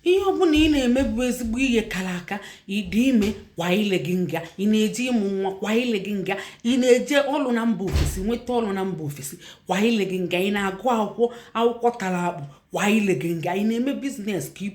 ihe ọbụla ị na-emebu ezigbo ihe kara aka. Ịdị ime kwa ile gị nga, ị na-eje ịmụ nwa kwa ile gị nga, ị na-eje ọrụ na mba ofesi nweta ọrụ na mba ofesi kwa ile gị nga, ị na-agụ akwụkwọ tara akpụ kwa ile gị nga, ị na-eme biznes ka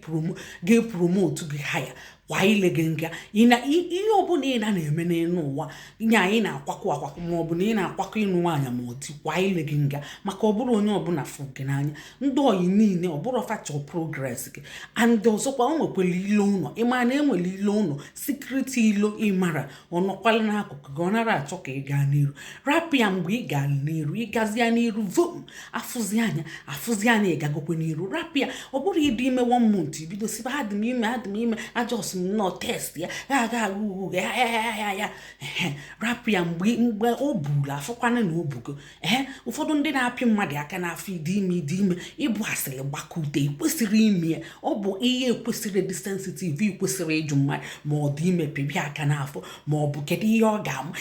ga-epromotu gị haya kwa ile gị nga, ihe ọbụla ị na-eme n'elu ụwa nye anyị na-akwakọ maọbụ na ị na-akwakọ ịnụ nwaanyị ma ọ dị kwa ile gị nga, maka ọ bụrụ onye ọbụla fụ gị n'anya. Ndị oyi niile ọ bụrụ fachọ progress gị. And ọzọkwa o nwekwara ilo ụlọ, ịma na enwere ilo ụlọ secret ilo ịmara ọnọkwala n'akụkụ gị, ọ nara achọ ka ị gaa n'iru. Rapịa mgbe ị gaa n'iru, ịgazia n'iru vom afụzi anya ịgagokwe n'iru. Rapịa ọ bụrụ ịdị ime 1 month ibido siba adị m ime ajọs m nọ test ya ga ugwu ya rapịa mgbe o buru afụkwana na o bugo. Ụfọdụ ndị na-apị mmadụ aka n'afọ ịdị ime ịbụ asịrị gbakute, ikwesịrị ime ya. Ọ bụ ihe ekwesịrị dị sensitive, ikwesịrị ịjụ mmadụ ma ọ dị ime pịbịa aka n'afọ ma ọ bụ kedu ihe ọ ga-amụ,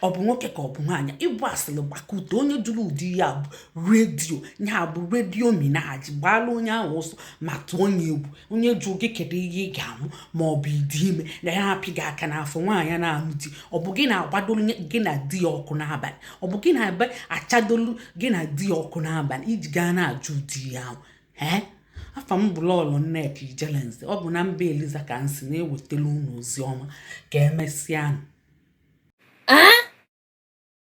ọ bụ nwoke ka ọ bụ nwaanyị. Ịbụ asịrị gbakute, onye jụrụ ụdị ya bụ redio, ya bụ redio Minaj gbaala onye ahụ ụsọ ma tụọ onye egwu. Onye jụ gị kedu ihe ị ga-amụ ma ọ bụ ịdị ime na ya apị gị aka n'afọ, nwaanyị na-amụ di, ọ bụ gị na-agbadolu gị na di ya ọkụ n'abalị, ọ bụ gị na-ebe achadolu gị na di ya ọkụ n'abalị iji gaa na-ajụ di ya ahụ. Afa m bụ Lọlọ Nneka Ijelenze. Ọ bụ na mba Eliza ka m si na-ewetara unu ozi ọma. Ka emesịanụ.